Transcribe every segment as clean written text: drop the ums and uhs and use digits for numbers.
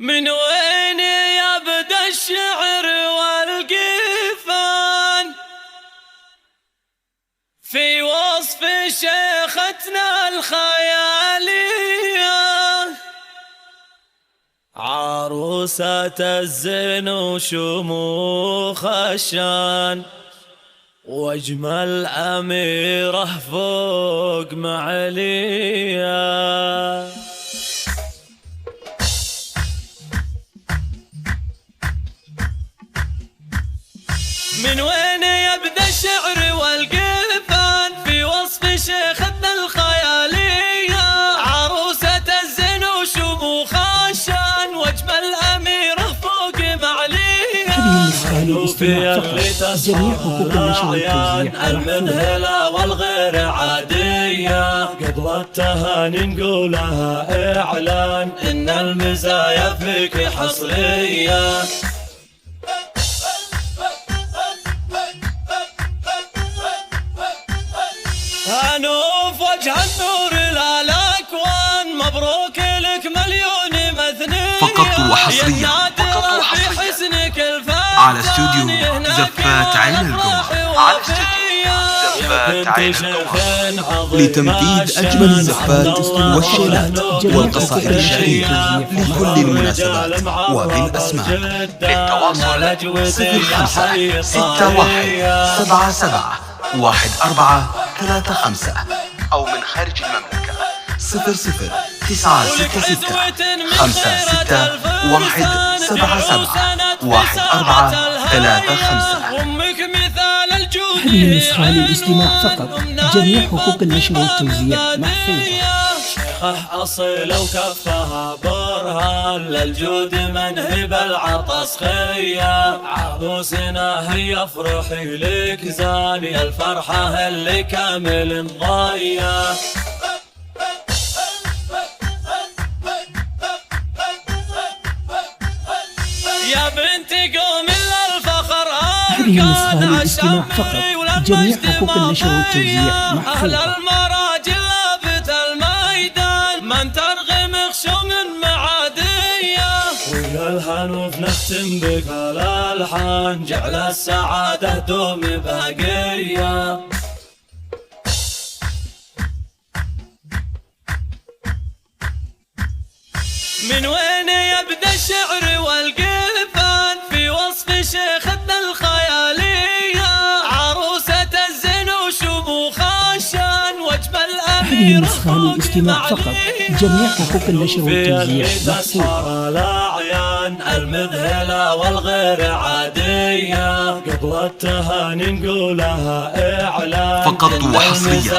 من وين يبدأ الشعر والقفان في وصف شيختنا الخيالية؟ عروسة الزين وشموخ الشان واجمل أميرة فوق معلية. من وين يبدأ الشعر والقفان في وصف شيختنا الخيالية؟ عروسة الزين وشموخ الشان واجمل أميرة فوق معلية. في اللي تصفى الأعيان المذهلة والغير عادية، قبل التهاني نقولها إعلان إن المزايا فيك حصرية. هنوف وجه النور للأكوان، مبروك لك مليون مثنية. فقط وحصريا على استوديو زفات عين القمر. لتنفيذ أجمل الزفات والشيلات والقصائد الشعرية لكل المناسبات وبالأسماء. للتواصل 0561771435 أو من خارج المملكة 00966 هذه النسخة للاستماع فقط، جميع حقوق النشر والتوزيع محفوظة. أصيلة وكفها برهان للجود منهب العطس خيا. عروسنا هي افرحي لك زاني الفرحة اللي كامل ضايا. يا بنتي قومي للفخر هذه النسخة للاستماع فقط، جميع حقوق النشر والتوزيع محفوظة. من ترغم خشوم معادية، ويا الهنوف نختم بك الألحان جعل السعادة دوم باقية. من وين يبدأ الشعر والقفان في وصف شيختنا الخيالية؟ عروسة الزين وشموخ الشان واجمل هذه النسخة للاستماع فقط، جميع حقوق النشر والتوزيع محفوظة. الأعيان المذهلة والغير عادية، قبل التهاني نقولها إعلان فقط وحصريا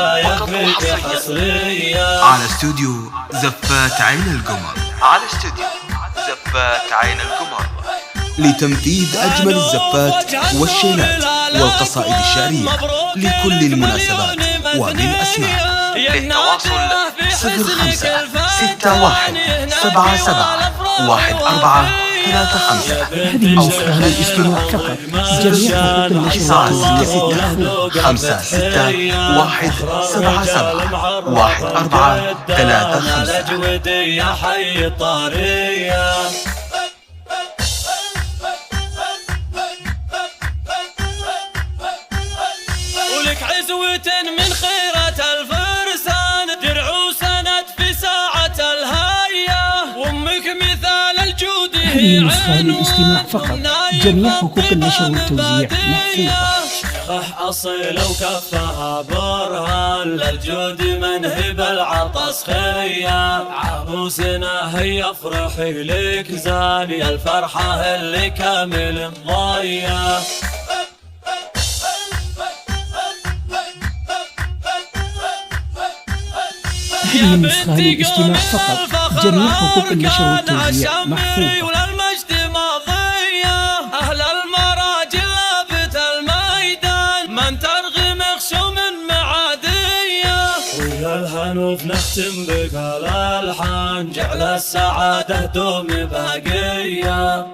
على استوديو زفات عين القمر. لتنفيذ أجمل الزفات والشيلات والقصائد الشعرية لكل المناسبات وبالأسماء. للتواصل 0561771435 هذه النسخة للاستماع فقط، جميع حقوق النشر والتوزيع محفوظة. ولك عزوة من خيرة الفرسان، درع وسند في ساعة الهاية، وامك مثال الجود. هذه النسخة للاستماع فقط، جميع حقوق النشر والتوزيع محفوظة. أصيلة وكفها برهان للجود منهب العطس خيا. عروسنا هي افرحي لك زاني الفرحة اللي كامل ضايا. هذه النسخة للاستماع فقط، جميع حقوق النشر والتوزيع محفوظة. أهل المراجل لابت الميدان، من ترغم خشوم معادية، ويا الهنوف نختم بك الألحان جعل السعادة دوم باقية.